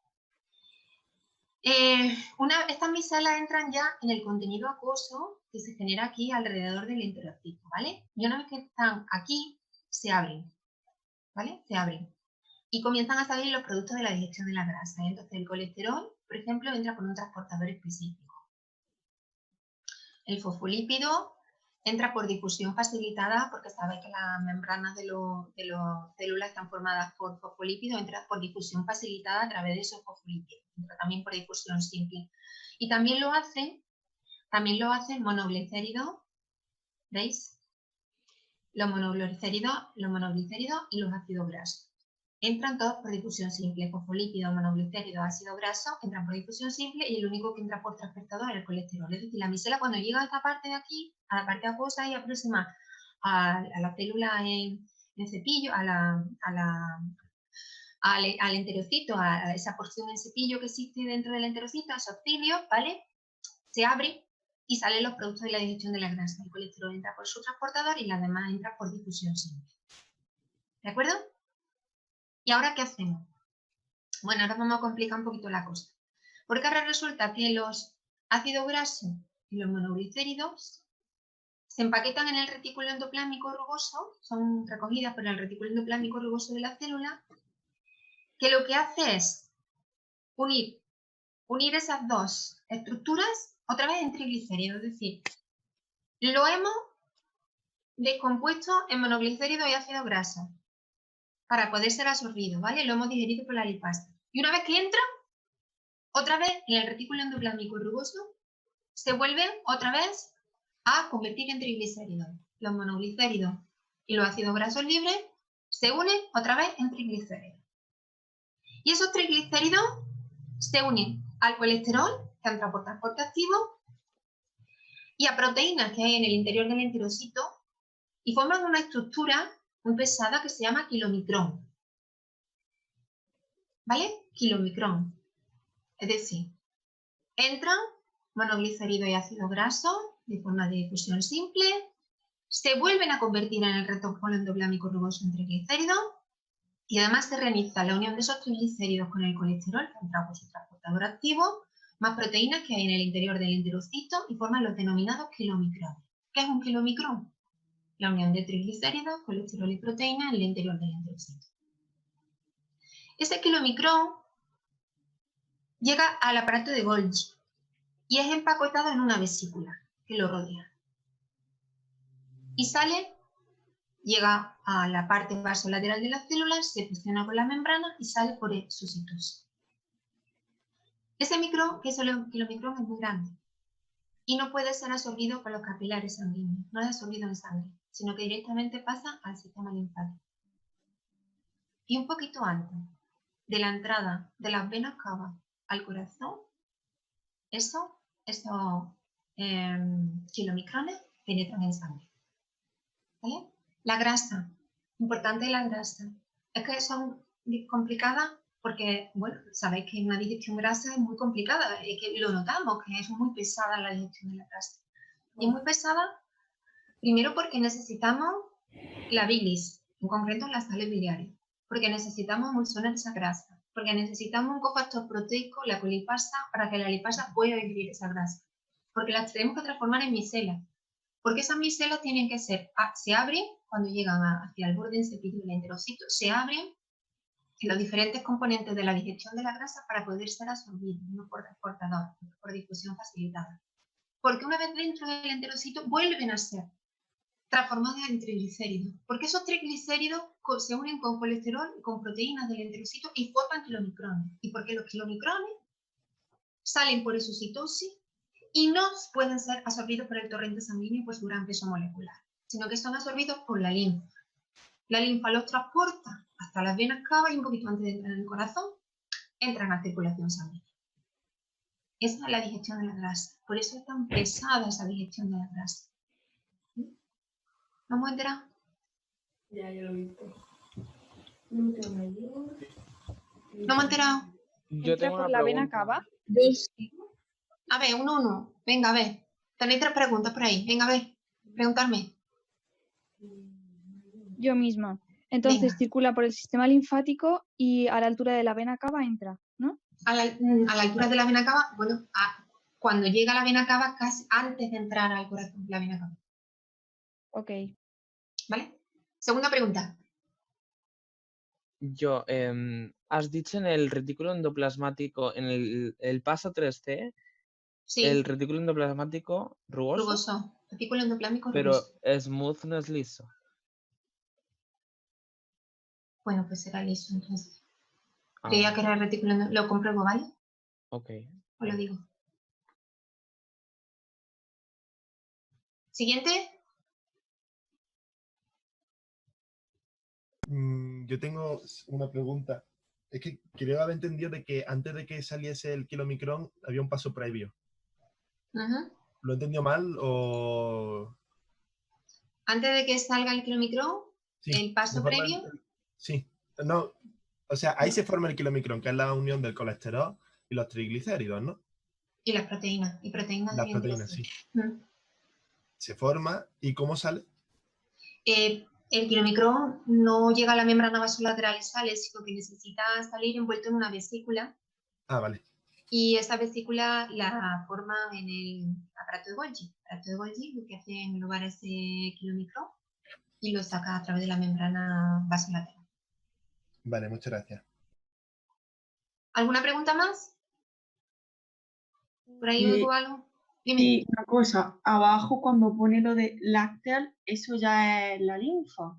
Estas micelas entran ya en el contenido acuoso que se genera aquí alrededor del enterocito, ¿vale? Y una vez que están aquí, se abren, ¿vale? Se abren. Y comienzan a salir los productos de la digestión de la grasa. Entonces, el colesterol, por ejemplo, entra por un transportador específico. El fosfolípido entra por difusión facilitada, porque sabéis que las membranas de las células están formadas por fosfolípidos, entra por difusión facilitada a través de esos fosfolípidos, entra también por difusión simple. Y también lo hacen monoglicéridos, ¿veis? Los monoglicéridos y los ácidos grasos. Entran todos por difusión simple, fosfolípidos, monoglicéridos, ácido graso, entran por difusión simple y el único que entra por transportador es el colesterol. Es decir, la micela cuando llega a esta parte de aquí, a la parte acuosa y aproxima a la célula en cepillo, al enterocito, a esa porción en cepillo que existe dentro del enterocito, a esos cilios, ¿vale? Se abre y salen los productos de la digestión de la grasa. El colesterol entra por su transportador y las demás entran por difusión simple. ¿De acuerdo? ¿Y ahora qué hacemos? Bueno, ahora vamos a complicar un poquito la cosa. Porque ahora resulta que los ácidos grasos y los monoglicéridos se empaquetan en el retículo endoplámico rugoso, son recogidas por el retículo endoplámico rugoso de la célula, que lo que hace es unir esas dos estructuras otra vez en triglicéridos. Es decir, lo hemos descompuesto en monoglicéridos y ácidos grasos para poder ser absorbido, ¿vale? Lo hemos digerido por la lipasa. Y una vez que entra, otra vez en el retículo endoplámico rugoso, se vuelven otra vez a convertir en triglicéridos. Los monoglicéridos y los ácidos grasos libres se unen otra vez en triglicéridos. Y esos triglicéridos se unen al colesterol, que entra por transporte activo, y a proteínas que hay en el interior del enterocito, y forman una estructura muy pesada que se llama kilomicrón. ¿Vale? Kilomicrón. Es decir, entran monoglicéridos y ácido graso de forma de difusión simple, se vuelven a convertir en el retículo endoplámico rugoso en triglicéridos y además se realiza la unión de esos triglicéridos con el colesterol, que entra por su transportador activo, más proteínas que hay en el interior del enterocito y forman los denominados kilomicrones. ¿Qué es un kilomicrón? La unión de triglicéridos, colesterol y proteínas en el interior del enterocito. Ese kilomicrón llega al aparato de Golgi y es empacotado en una vesícula que lo rodea. Y sale llega a la parte vasolateral de las células, se fusiona con la membrana y sale por su citosis. Ese micrón, que es el kilomicrón, es muy grande y no puede ser absorbido por los capilares sanguíneos, no es absorbido en sangre, sino que directamente pasa al sistema linfático. Y un poquito antes de la entrada de las venas cavas al corazón, esos kilomicrones penetran en sangre. ¿Vale? La grasa, importante la grasa, es que son complicadas porque, bueno, sabéis que una digestión grasa es muy complicada, es que lo notamos, que es muy pesada la digestión de la grasa. Y es muy pesada, primero porque necesitamos la bilis, en concreto las sales biliares, porque necesitamos emulsionar esa grasa, porque necesitamos un cofactor proteico, la colipasa, para que la lipasa pueda dividir esa grasa, porque las tenemos que transformar en micelas, porque esas micelas tienen que ser, se abren cuando llegan hacia el borde insepidil del enterocito, se abren los diferentes componentes de la digestión de la grasa para poder ser absorbidos, no por transportador, por difusión facilitada. Porque una vez dentro del enterocito vuelven a ser transformadas en triglicéridos, porque esos triglicéridos se unen con colesterol y con proteínas del enterocito y forman kilomicrones, y porque los kilomicrones salen por exocitosis y no pueden ser absorbidos por el torrente sanguíneo por su gran peso molecular, sino que son absorbidos por la linfa. La linfa los transporta hasta las venas cavas y un poquito antes de entrar en el corazón, entran a circulación sanguínea. Esa es la digestión de la grasa. Por eso es tan pesada esa digestión de la grasa. ¿No hemos enterado? Ya, yo lo he visto. ¿No hemos enterado? Yo ¿Entra tengo por una la vena pregunta. cava? A ver, uno. Venga, a ver. Tenéis 3 preguntas por ahí. Venga, a ver. Preguntarme. Yo misma. Entonces Venga. circula por el sistema linfático y a la altura de la vena cava entra, ¿no? A la altura de la vena cava, bueno, cuando llega a la vena cava, casi antes de entrar al corazón de la vena cava. Ok. ¿Vale? Segunda pregunta. Yo, has dicho en el retículo endoplasmático, en el paso 3C, Sí. el retículo endoplasmático rugoso, Rugoso. Retículo endoplasmático pero rugoso. smooth no es liso. Bueno, pues será liso entonces. Ah, Creía que era el retículo endoplasmático. Lo compruebo, ¿vale? ok. Os lo digo. Siguiente. Yo tengo una pregunta. Es que creo haber entendido de que antes de que saliese el kilomicrón había un paso previo. ¿Lo he entendido mal o...? Antes de que salga el kilomicrón, Sí, el paso previo. Sí. No, o sea, ahí se forma el kilomicrón, que es la unión del colesterol y los triglicéridos, ¿no? Y las proteínas. Y proteínas Las de proteínas, sí. enterocito. Se forma. ¿Y cómo sale? El kilomicrón no llega a la membrana vasolateral y sale, sino que necesita salir envuelto en una vesícula. Ah, vale. Y esa vesícula la forma en el aparato de Golgi. El aparato de Golgi lo que hace en lugar ese kilomicrón y lo saca a través de la membrana vasolateral. Vale, muchas gracias. ¿Alguna pregunta más? ¿Por ahí oigo algo? Dime. Y una cosa, abajo cuando pone lo de lácteal, eso ya es la linfa.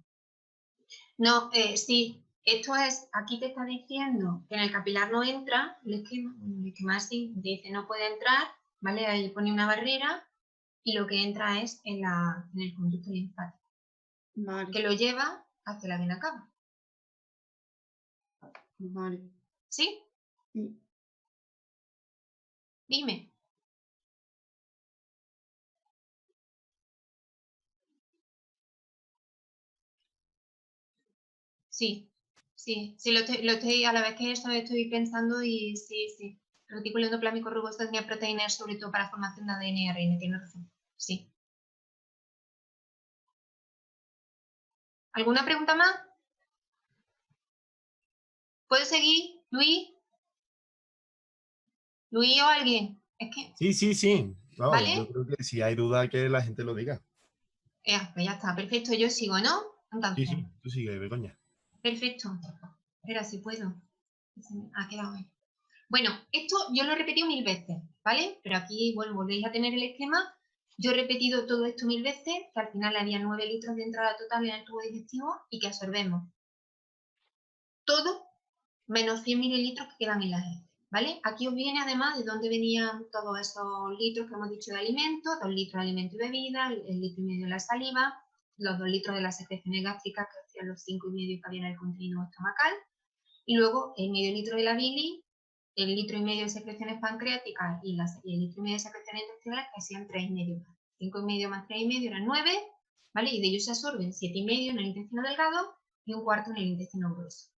No, sí, esto es, aquí te está diciendo que en el capilar no entra, el esquema así dice no puede entrar, ¿vale? Ahí pone una barrera y lo que entra es en el conducto linfático, Vale. que lo lleva hacia la vena cava. Vale. ¿Sí? Sí. Dime. Sí, lo estoy, a la vez que eso estoy pensando y sí. El retículo endoplasmático rugoso tenía proteínas sobre todo para formación de ADN y ARN, tiene razón. Sí. ¿Alguna pregunta más? ¿Puedo seguir, Luis? ¿Luis o alguien? Es que... Sí. Vamos, ¿Vale? yo creo que si hay duda que la gente lo diga. Pues ya está, perfecto, yo sigo, ¿no? Entonces, Sí, tú sigue, Begoña. perfecto. Espera, si puedo. Ha quedado ahí. Bueno, esto yo lo he repetido 1000 veces, ¿vale? Pero aquí, bueno, volvéis a tener el esquema Yo he repetido todo esto 1000 veces, que al final había 9 litros de entrada total en el tubo digestivo y que absorbemos todo menos 100 mililitros que quedan en las heces, ¿vale? Aquí os viene además de dónde venían todos esos litros que hemos dicho de alimentos, 2 litros de alimento y bebida, el litro y medio de la saliva, los 2 litros de las secreciones gástricas que hacían los 5,5 que había en el contenido estomacal, y luego el medio litro de la bilis, el litro y medio de secreciones pancreáticas y el litro y medio de secreciones intestinales que hacían 3,5. 5,5 más 3,5 eran 9, ¿vale? Y de ellos se absorben 7,5 en el intestino delgado y un cuarto en el intestino grueso.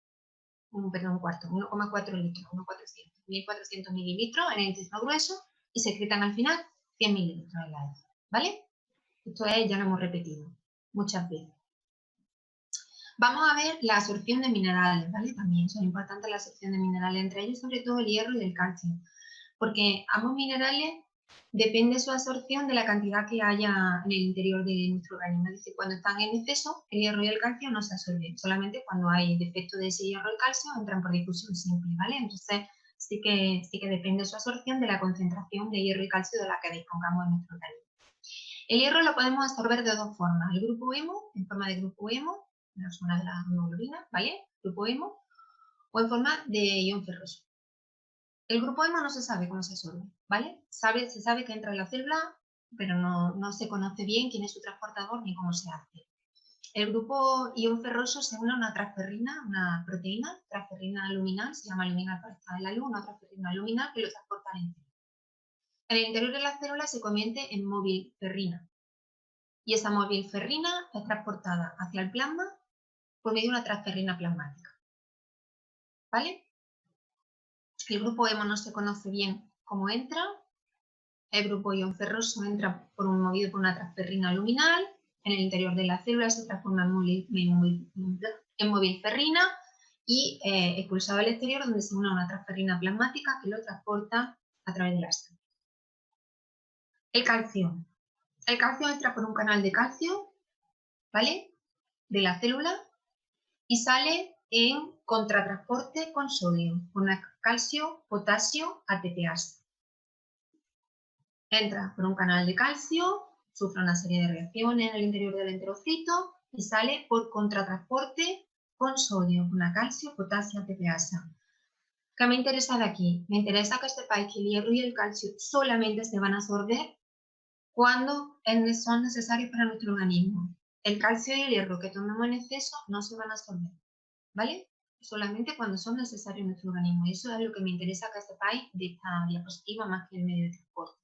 Perdón, un cuarto, 1,4 litros, 1.400 mililitros en el intestino grueso y secretan al final 100 mililitros en la heces, ¿vale? Esto ya lo hemos repetido muchas veces. Vamos a ver la absorción de minerales, ¿vale? También son importantes la absorción de minerales, entre ellos sobre todo el hierro y el calcio, porque ambos minerales depende su absorción de la cantidad que haya en el interior de nuestro organismo. Es decir, cuando están en exceso, el hierro y el calcio no se absorben, solamente cuando hay defecto de ese hierro y calcio entran por difusión simple, ¿vale? Entonces sí que depende su absorción de la concentración de hierro y calcio de la que dispongamos en nuestro organismo. El hierro lo podemos absorber de dos formas, el grupo hemo, en forma de grupo hemo, la zona de la hemoglobina, ¿vale? Grupo hemo, o en forma de ion ferroso. El grupo hemo no se sabe cómo se absorbe, ¿vale? Se sabe que entra en la célula, pero no se conoce bien quién es su transportador ni cómo se hace. El grupo ion ferroso se une a una transferrina, una proteína, transferrina luminal, se llama luminal por estar en la luz, una transferrina luminal que lo transporta al interior. En el interior de la célula se convierte en movilferrina. Y esa movilferrina es transportada hacia el plasma por medio de una transferrina plasmática. ¿Vale? El grupo hemo no se conoce bien cómo entra. El grupo ion ferroso entra movido por una transferrina luminal. En el interior de la célula se transforma en movilferrina y expulsado al exterior, donde se une a una transferrina plasmática que lo transporta a través de la sangre. El calcio. El calcio entra por un canal de calcio, ¿vale? De la célula y sale en contratransporte con sodio, con calcio, potasio, ATPase. Entra por un canal de calcio, sufre una serie de reacciones en el interior del enterocito y sale por contratransporte con sodio, con calcio, potasio, ATPase. ¿Qué me interesa de aquí? Me interesa que sepáis que el hierro y el calcio solamente se van a absorber cuando son necesarios para nuestro organismo. El calcio y el hierro que tomemos en exceso no se van a absorber, ¿vale? Solamente cuando son necesarios en nuestro organismo. Y eso es lo que me interesa que sepáis de esta diapositiva más que el medio de transporte.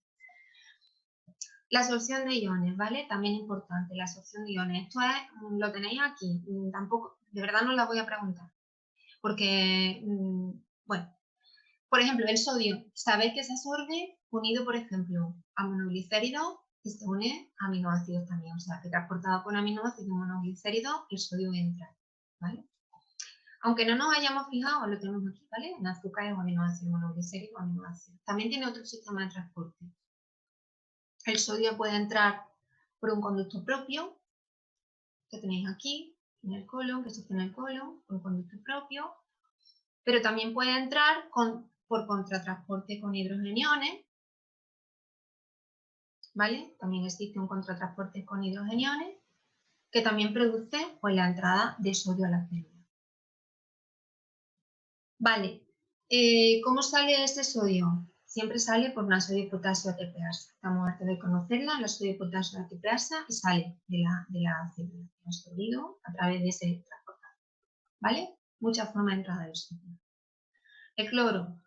La absorción de iones, ¿vale? También importante, la absorción de iones. Esto lo tenéis aquí. Tampoco, de verdad no la voy a preguntar. Porque, bueno, por ejemplo, el sodio, sabéis que se absorbe unido, por ejemplo, a monoglicéridos y se une a aminoácidos también. O sea, que transportado con aminoácidos y monoglicéridos, el sodio entra, ¿vale? Aunque no nos hayamos fijado, lo tenemos aquí, ¿vale? En azúcares o aminoácidos, monoglicéridos o aminoácidos. También tiene otro sistema de transporte. El sodio puede entrar por un conducto propio, que tenéis aquí, en el colon, que sostiene el colon, por un conducto propio, pero también puede entrar por contratransporte con hidrogeniones, ¿vale? También existe un contratransporte con hidrogeniones que también produce pues, la entrada de sodio a la célula. Vale, ¿cómo sale este sodio? Siempre sale por una sodio-potasio ATPase. Estamos hartos de conocerla, la sodio-potasio ATPase, y sale de la célula, absorbido a través de ese transportador. ¿Vale? Muchas formas de entrada del sodio. El cloro.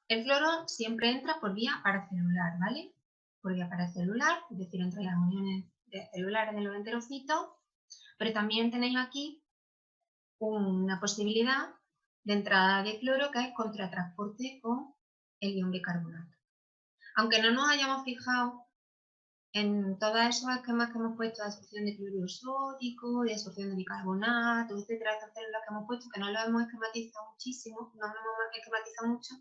El cloro siempre entra por vía paracelular, ¿vale? Por vía paracelular, es decir, entre las uniones celulares de los enterocitos, pero también tenéis aquí una posibilidad de entrada de cloro que es contratransporte con el ion bicarbonato. Aunque no nos hayamos fijado en todos esos esquemas que hemos puesto de absorción de cloruro sódico, de absorción de bicarbonato, etcétera, estas células que hemos puesto, que no lo hemos esquematizado muchísimo, no lo hemos esquematizado mucho,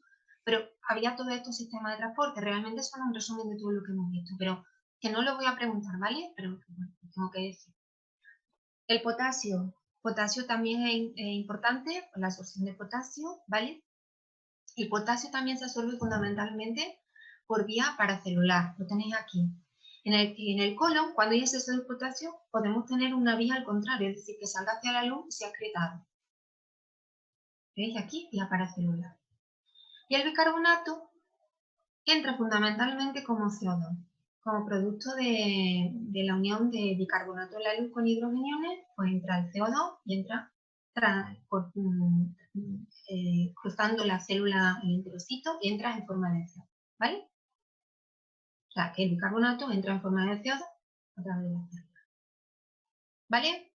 pero había todos estos sistemas de transporte. Realmente son un resumen de todo lo que hemos visto, pero que no lo voy a preguntar, ¿vale? Pero bueno, tengo que decir. El potasio. Potasio también es importante, la absorción de potasio, ¿vale? El potasio también se absorbe fundamentalmente por vía paracelular, lo tenéis aquí. En el colon, cuando hay exceso de potasio, podemos tener una vía al contrario, es decir, que salga hacia la luz y sea excretado. ¿Veis aquí? La paracélula. Y el bicarbonato entra fundamentalmente como CO2, como producto de la unión de bicarbonato en la luz con hidrogeniones, pues entra el CO2 y entra cruzando la célula, el enterocito, y entra en forma de CO2, ¿vale? O sea, que el bicarbonato entra en forma de CO2 a través de la célula. ¿Vale?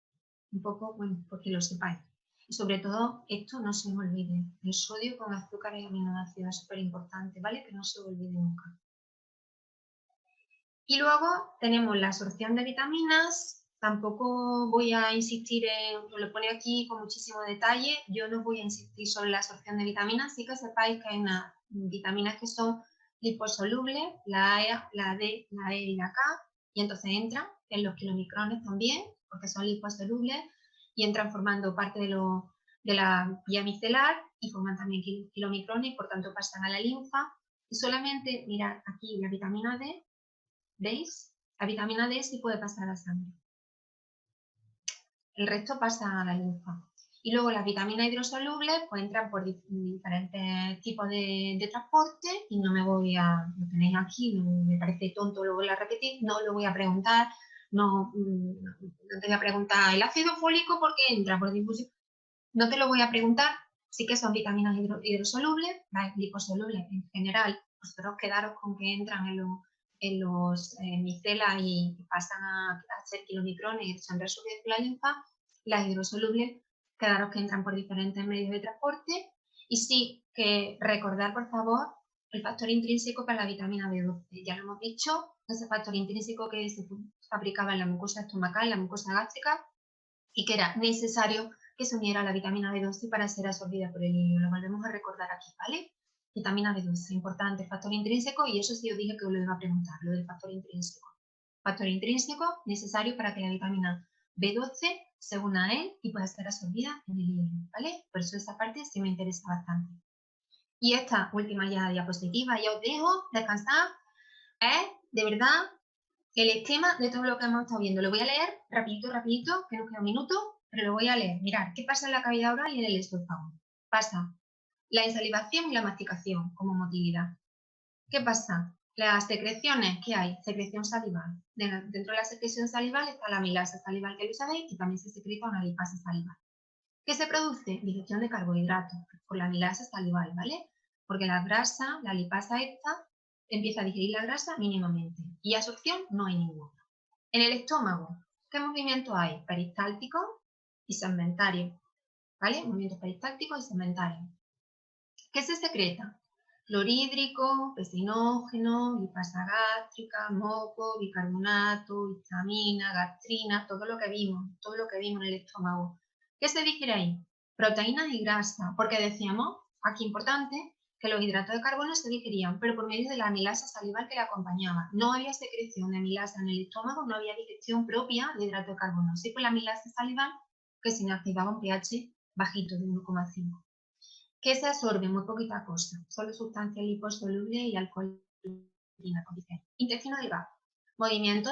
Un poco, bueno, porque lo sepáis. Y sobre todo, esto no se os olvide. El sodio con azúcar y aminoácidos es súper importante, ¿vale? Que no se os olvide nunca. Y luego tenemos la absorción de vitaminas. Tampoco voy a insistir os lo pone aquí con muchísimo detalle. Yo no voy a insistir sobre la absorción de vitaminas. Sí que sepáis que hay unas vitaminas que son liposolubles, la A, la D, la E y la K. Y entonces entran en los kilomicrones también, porque son liposolubles. Y entran formando parte de la vía micelar y forman también kilomicrones y por tanto pasan a la linfa. Y solamente, mirad aquí la vitamina D, ¿veis? La vitamina D sí puede pasar a la sangre. El resto pasa a la linfa. Y luego las vitaminas hidrosolubles pues entran por diferentes tipos de transporte y no me voy a, lo tenéis aquí, me parece tonto luego la repetir, no lo voy a preguntar, no te voy a preguntar el ácido fólico por qué entra por difusión, no te lo voy a preguntar, sí que son vitaminas hidrosolubles, las liposolubles en general, vosotros quedaros con que entran en los micelas y pasan a ser kilomicrones y son resueltos por la linfa. Las hidrosolubles, quedaros que entran por diferentes medios de transporte. Y sí, que recordar, por favor, el factor intrínseco para la vitamina B12. Ya lo hemos dicho, ese factor intrínseco que se fabricaba en la mucosa estomacal, en la mucosa gástrica, y que era necesario que se uniera a la vitamina B12 para ser absorbida por el hígado. Lo volvemos a recordar aquí, ¿vale? Vitamina B12, importante, factor intrínseco, y eso sí os dije que os lo iba a preguntar, lo del factor intrínseco. Factor intrínseco necesario para que la vitamina B12 se una a él y pueda ser absorbida en el hígado, ¿vale? Por eso esa parte sí me interesa bastante. Y esta última ya diapositiva, ya os dejo descansar, es de verdad el esquema de todo lo que hemos estado viendo. Lo voy a leer rapidito, que nos queda un minuto, pero lo voy a leer. Mirad, ¿qué pasa en la cavidad oral y en el esófago? Pasa la insalivación y la masticación como motilidad. ¿Qué pasa? Las secreciones que hay, secreción salival. Dentro de la secreción salival está la amilasa salival, que lo sabéis, y también se secreta una lipasa salival. ¿Qué se produce? Digestión de carbohidratos por la amilasa salival, ¿vale? Porque la grasa, la lipasa esta, empieza a digerir la grasa mínimamente. Y absorción no hay ninguna. En el estómago, ¿qué movimiento hay? Peristáltico y segmentario, ¿vale? Movimientos peristálticos y segmentarios. ¿Qué se secreta? Clorhídrico, pecinógeno, lipasa gástrica, moco, bicarbonato, histamina, gastrina, todo lo que vimos en el estómago. ¿Qué se digiere ahí? Proteínas y grasa, porque decíamos, aquí importante, que los hidratos de carbono se digerían, pero por medio de la amilasa salival que la acompañaba. No había secreción de amilasa en el estómago, no había digestión propia de hidrato de carbono. Sí por la amilasa salival que se inactivaba un pH bajito de 1,5. ¿Qué se absorbe? Muy poquita cosa, solo sustancias liposolubles y alcohol. Intestino delgado. Movimiento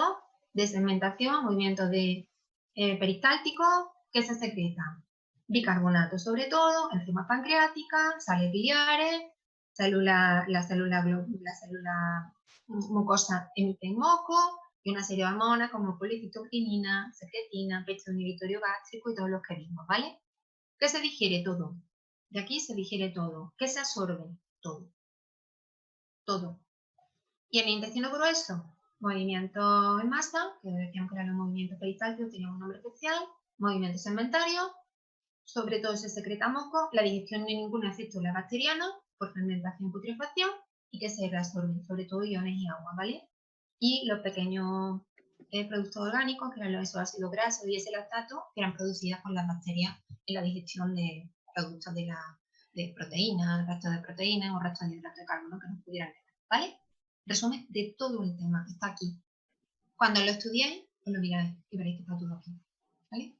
de segmentación, movimiento de peristáltico, ¿qué se secreta? Bicarbonato sobre todo, enzimas pancreáticas, sales biliares, la célula mucosa emite moco y una serie de hormonas como policitocrinina, secretina, peptido inhibitorio gástrico y todos los que vimos, ¿vale? ¿Qué se digiere? Todo. De aquí se digiere todo. ¿Qué se absorbe? Todo. Todo. Y en el intestino grueso, movimiento en masa, que decíamos que eran los movimientos peristálticos, tenían un nombre especial, movimiento segmentario, sobre todo se secreta moco, la digestión no hay ningún efecto en la bacteriana, por fermentación y putrefacción, y que se reabsorben, sobre todo iones y agua, ¿vale? Y los pequeños productos orgánicos, que eran los ácidos grasos y ese lactato, que eran producidas por las bacterias en la digestión de productos de proteínas, restos de proteínas o restos de hidrato de carbono que nos pudieran dar, ¿vale? Resumen de todo el tema, está aquí. Cuando lo estudiéis, os lo miráis y veréis que está todo aquí, ¿vale?